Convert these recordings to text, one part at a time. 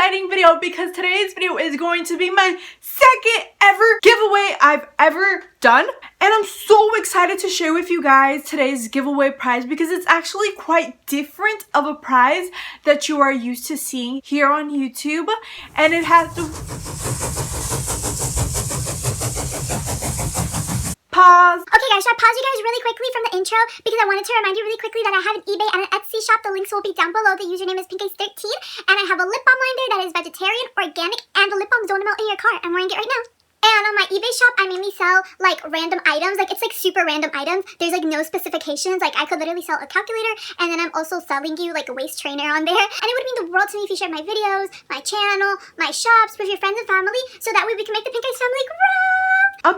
exciting video because today's video is going to be my second ever giveaway I've ever done. And I'm so excited to share with you guys today's giveaway prize because it's actually quite different of a prize that you are used to seeing here on YouTube. And it has to... Pause. Okay guys, should I pause you guys really quickly from the intro because I wanted to remind you really quickly that I have an eBay and an Etsy shop. The links will be down below. The username is Pinkice13 and I have a lip balm line there that is vegetarian, organic, and the lip balms don't melt in your car. I'm wearing it right now. And on my eBay shop, I mainly sell like random items. Like it's like super random items. There's like no specifications. Like I could literally sell a calculator and then I'm also selling you like a waist trainer on there. And it would mean the world to me if you shared my videos, my channel, my shops with your friends and family so that way we can make the Pinkice family grow.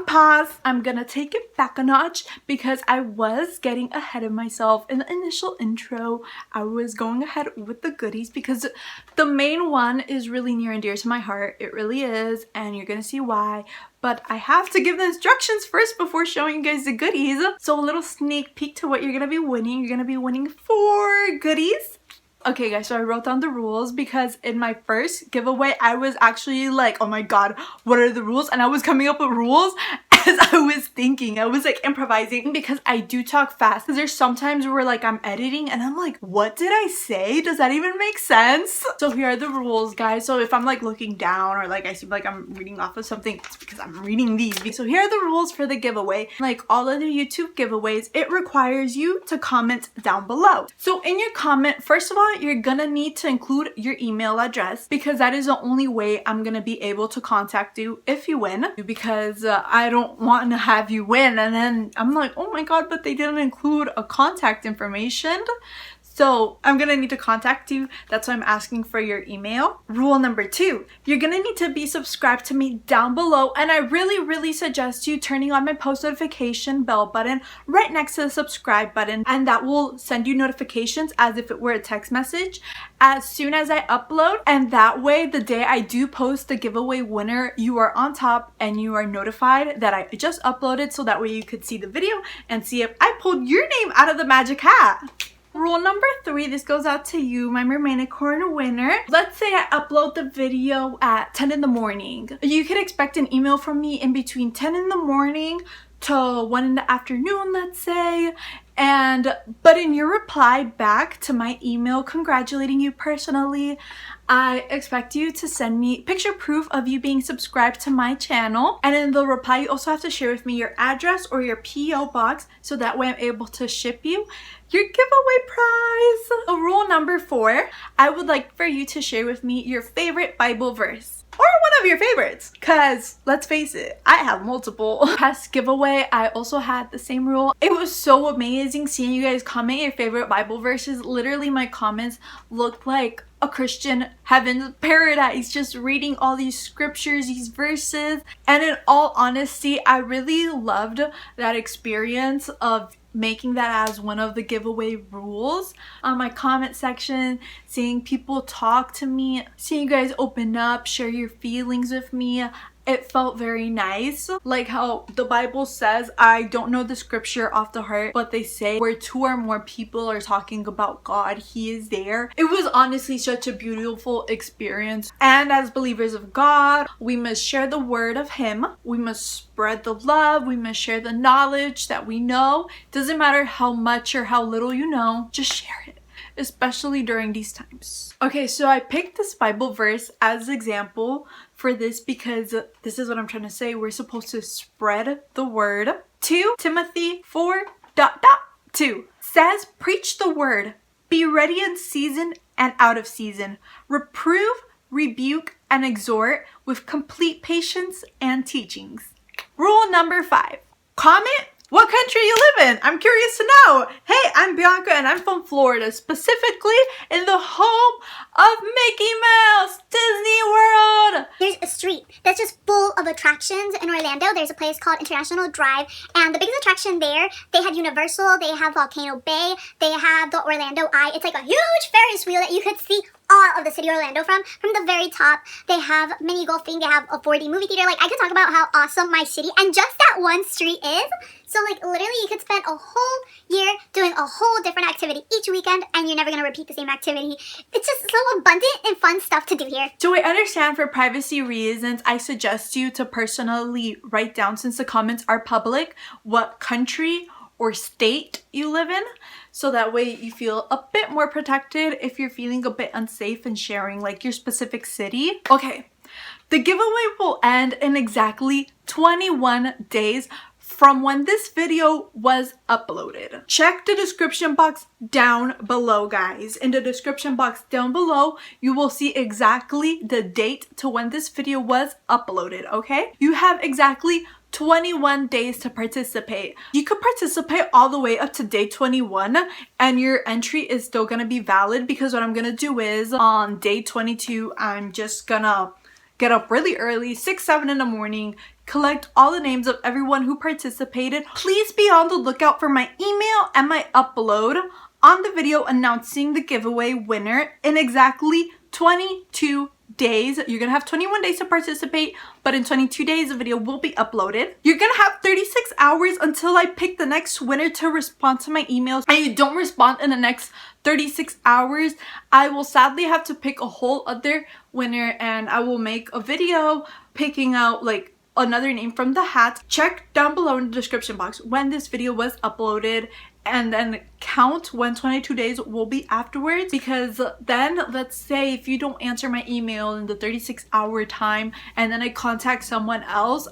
Pause. I'm gonna take it back a notch because I was getting ahead of myself in the initial intro. I was going ahead with the goodies because the main one is really near and dear to my heart. It really is, and you're gonna see why. But I have to give the instructions first before showing you guys the goodies. So a little sneak peek to what you're gonna be winning. You're gonna be winning 4 goodies. Okay guys, so I wrote down the rules because in my first giveaway, I was actually like, oh my god, what are the rules? And I was coming up with rules as I was thinking. I was like improvising because I do talk fast. Because there's sometimes where like I'm editing and I'm like, what did I say? Does that even make sense? So here are the rules, guys. So if I'm like looking down or like I seem like I'm reading off of something, it's because I'm reading these. So here are the rules for the giveaway. Like all other YouTube giveaways, it requires you to comment down below. So in your comment, first of all, you're gonna need to include your email address because that is the only way I'm gonna be able to contact you if you win, because I don't want to have you win and then I'm like, oh my god, but they didn't include a contact information. So I'm gonna need to contact you. That's why I'm asking for your email. Rule number 2, you're gonna need to be subscribed to me down below, and I really suggest you turning on my post notification bell button right next to the subscribe button, and that will send you notifications as if it were a text message as soon as I upload. And that way, the day I do post the giveaway winner, you are on top and you are notified that I just uploaded, so that way you could see the video and see if I pulled your name out of the magic hat. Rule number 3, this goes out to you, my MERMAYNICORN winner. Let's say I upload the video at 10 in the morning. You could expect an email from me in between 10 in the morning to 1 in the afternoon, let's say. But in your reply back to my email congratulating you personally, I expect you to send me picture proof of you being subscribed to my channel. And in the reply, you also have to share with me your address or your PO box so that way I'm able to ship you your giveaway prize. So rule number 4, I would like for you to share with me your favorite Bible verse. Or one of your favorites, because let's face it, I have multiple. Past giveaway, I also had the same rule. It was so amazing seeing you guys comment your favorite Bible verses. Literally my comments looked like a Christian heaven's paradise, just reading all these scriptures, these verses. And in all honesty, I really loved that experience of making that as one of the giveaway rules on my comment section, seeing people talk to me, seeing you guys open up, share your feelings with me. It felt very nice. Like how the Bible says, I don't know the scripture off the heart, but they say where 2 or more people are talking about God, He is there. It was honestly such a beautiful experience. And as believers of God, we must share the word of Him. We must spread the love. We must share the knowledge that we know. Doesn't matter how much or how little you know, just share it, especially during these times. Okay, so I picked this Bible verse as an example for this because this is what I'm trying to say. We're supposed to spread the word. 2 Timothy 4:2 says, preach the word, be ready in season and out of season, reprove, rebuke, and exhort with complete patience and teachings. Rule number 5, comment what country you live in. I'm curious to know. Hey, I'm Bianca and I'm from Florida, specifically in the home of Mickey Mouse, Disney World. There's a street that's just full of attractions in Orlando. There's a place called International Drive, and the biggest attraction there, they had Universal, they have Volcano Bay, they have the Orlando Eye. It's like a huge Ferris wheel that you could see all of the city of Orlando from the very top. They have mini golfing, they have a 4D movie theater. Like, I could talk about how awesome my city and just that one street is. So like literally you could spend a whole year doing a whole different activity each weekend and you're never gonna repeat the same activity. It's just so so abundant and fun stuff to do here. So I understand for privacy reasons, I suggest you to personally write down, since the comments are public, what country or state you live in, so that way you feel a bit more protected if you're feeling a bit unsafe in sharing like your specific city. Okay, the giveaway will end in exactly 21 days from when this video was uploaded. Check the description box down below, guys. In the description box down below, you will see exactly the date to when this video was uploaded, okay? You have exactly 21 days to participate. You could participate all the way up to day 21 and your entry is still gonna be valid, because what I'm gonna do is on day 22, I'm just gonna get up really early, 6, 7 in the morning, collect all the names of everyone who participated. Please be on the lookout for my email and my upload on the video announcing the giveaway winner in exactly 22 days. You're gonna have 21 days to participate, but in 22 days the video will be uploaded. You're gonna have 36 hours until I pick the next winner to respond to my emails, and you don't respond in the next 36 hours, I will sadly have to pick a whole other winner, and I will make a video picking out like another name from the hat. Check down below in the description box when this video was uploaded, and then count when 22 days will be afterwards, because then let's say if you don't answer my email in the 36-hour time and then I contact someone else,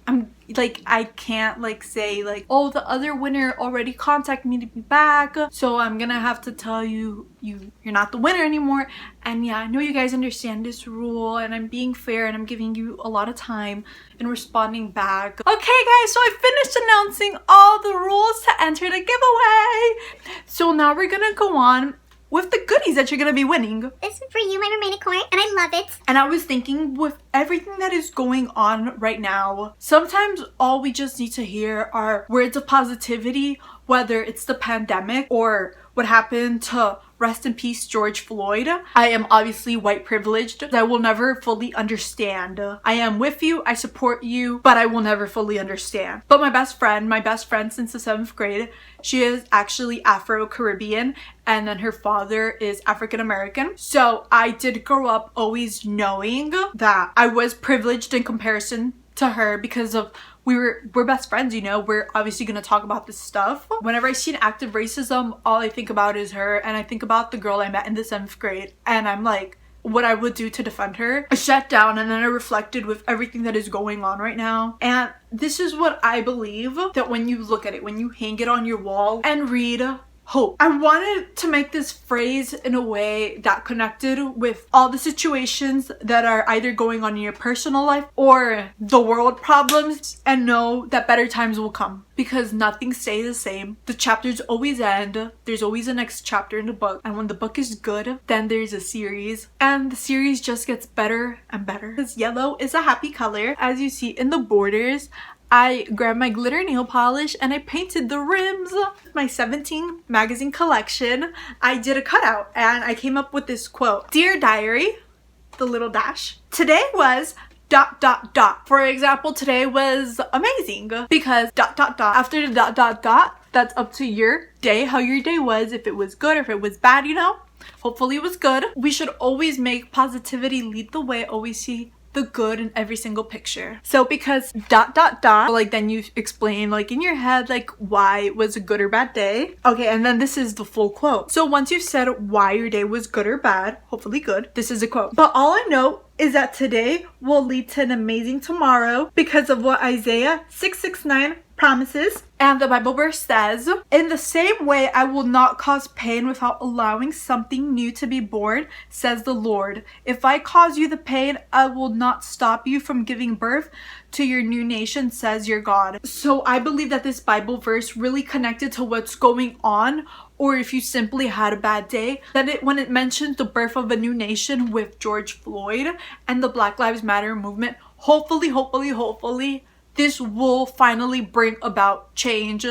I can't like say like, oh, the other winner already contacted me to be back, so I'm gonna have to tell you you're not the winner anymore. And yeah, I know you guys understand this rule, and I'm being fair and I'm giving you a lot of time in responding back. Okay guys, so I finished announcing all the rules to enter the giveaway. So now we're gonna go on with the goodies that you're gonna be winning. This is for you, my MERMAYNICORN, and I love it. And I was thinking, with everything that is going on right now, sometimes all we just need to hear are words of positivity, whether it's the pandemic or what happened to, rest in peace, George Floyd. I am obviously white privileged. I will never fully understand. I am with you, I support you, but I will never fully understand. But my best friend since the 7th grade, she is actually Afro-Caribbean, and then her father is African-American. So I did grow up always knowing that I was privileged in comparison to her, because of we're best friends, you know. We're obviously gonna talk about this stuff. Whenever I see an act of racism, all I think about is her, and I think about the girl I met in the 7th grade, and I'm like, what I would do to defend her. I sat down and then I reflected with everything that is going on right now, and this is what I believe, that when you look at it, when you hang it on your wall and read hope. I wanted to make this phrase in a way that connected with all the situations that are either going on in your personal life or the world problems, and know that better times will come, because nothing stays the same. The chapters always end. There's always a next chapter in the book, and when the book is good, then there's a series, and the series just gets better and better, because yellow is a happy color. As you see in the borders, I grabbed my glitter nail polish and I painted the rims. My 17 magazine collection, I did a cutout and I came up with this quote. Dear diary, the little dash, today was ... For example, today was amazing, because ... After the ... that's up to your day, how your day was, if it was good or if it was bad, you know. Hopefully it was good. We should always make positivity lead the way, always see the good in every single picture. So because ... like then you explain like in your head like why it was a good or bad day. Okay, and then this is the full quote. So once you've said why your day was good or bad, hopefully good, this is a quote. But all I know is that today will lead to an amazing tomorrow, because of what Isaiah 6:6-9 promises. And the Bible verse says, in the same way I will not cause pain without allowing something new to be born, says the Lord. If I cause you the pain, I will not stop you from giving birth to your new nation, says your God. So I believe that this Bible verse really connected to what's going on, or if you simply had a bad day, that when it mentioned the birth of a new nation with George Floyd and the Black Lives Matter movement, hopefully this will finally bring about change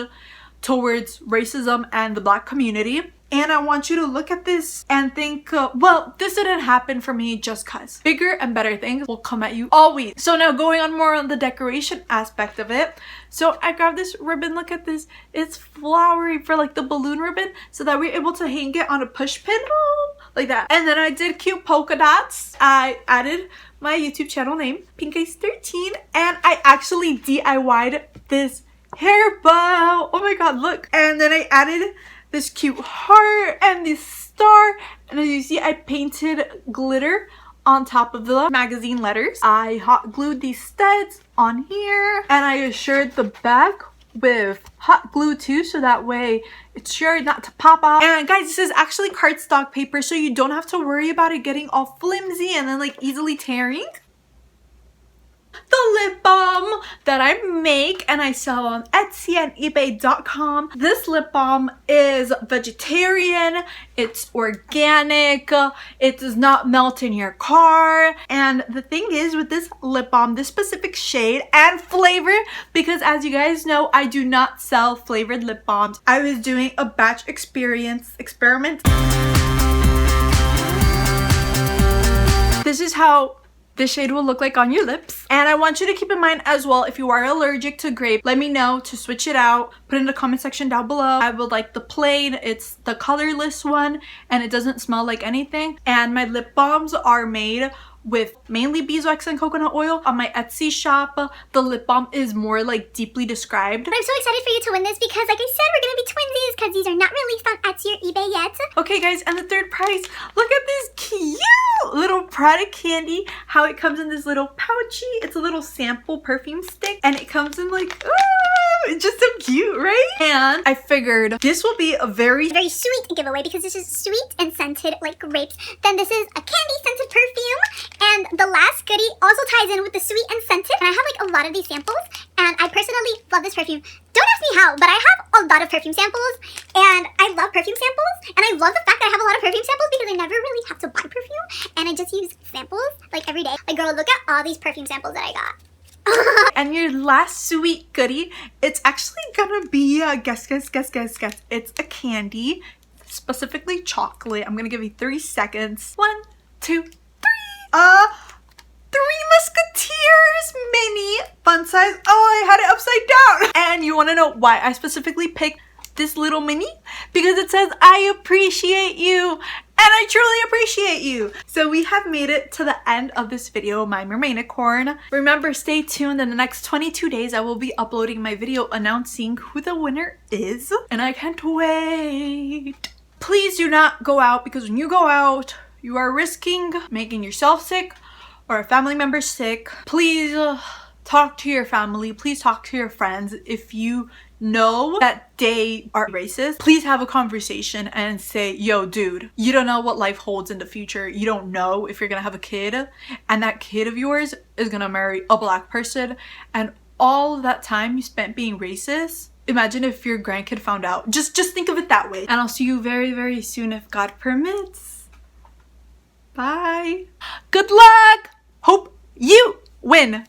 towards racism and the Black community. And I want you to look at this and think, well, this didn't happen for me just cause. Bigger and better things will come at you always. So now going on more on the decoration aspect of it. So I grabbed this ribbon, look at this. It's flowery for like the balloon ribbon so that we're able to hang it on a push pin like that. And then I did cute polka dots. I added my YouTube channel name, Pinkice13, and I actually DIY'd this hair bow. Oh my god, look. And then I added this cute heart and this star, and as you see, I painted glitter on top of the magazine letters. I hot glued these studs on here, and I assured the back with hot glue too, so that way it's sure not to pop off. And guys, this is actually cardstock paper, so you don't have to worry about it getting all flimsy and then like easily tearing. The lip balm that I make and I sell on Etsy and eBay.com. This lip balm is vegetarian, it's organic, it does not melt in your car. And the thing is with this lip balm, this specific shade and flavor, because as you guys know, I do not sell flavored lip balms. I was doing a batch experiment. This is how this shade will look like on your lips. And I want you to keep in mind as well, if you are allergic to grape, let me know to switch it out. Put it in the comment section down below. I would like the plain, it's the colorless one, and it doesn't smell like anything. And my lip balms are made with mainly beeswax and coconut oil. On my Etsy shop, the lip balm is more like deeply described. But I'm so excited for you to win this because like I said, we're gonna be twinsies because these are not released on Etsy or eBay yet. Okay guys, and the third prize, look at this cute little Prada candy, how it comes in this little pouchy. It's a little sample perfume stick and it comes in like, it's just so cute, right? And I figured this will be a very sweet giveaway because this is sweet and scented like grapes. Then this is a candy scented perfume. And the last goodie also ties in with the sweet and scented. And I have like a lot of these samples and I personally love this perfume. Don't ask me how, but I have a lot of perfume samples and I love perfume samples. And I love the fact that I have a lot of perfume samples because I never really have to buy perfume and I just use samples like every day. Like girl, look at all these perfume samples that I got. And your last sweet goodie, it's actually gonna be a guess. It's a candy, specifically chocolate. I'm gonna give you 3 seconds. 1, 2, 3. 3 Musketeers mini fun size. Oh, I had it upside down. And you want to know why I specifically picked this little mini? Because it says I appreciate you, and I truly appreciate you. So we have made it to the end of this video, my MERMAYNICORN. Remember, stay tuned. In the next 22 days I will be uploading my video announcing who the winner is, and I can't wait. Please do not go out, because when you go out you are risking making yourself sick or a family member sick. Please talk to your family. Please talk to your friends. If you know that they are racist, please have a conversation and say, yo dude, you don't know what life holds in the future. You don't know if you're gonna have a kid and that kid of yours is gonna marry a black person, and all that time you spent being racist, imagine if your grandkid found out. Just think of it that way. And I'll see you very, very soon if God permits. Bye. Good luck. Hope you win.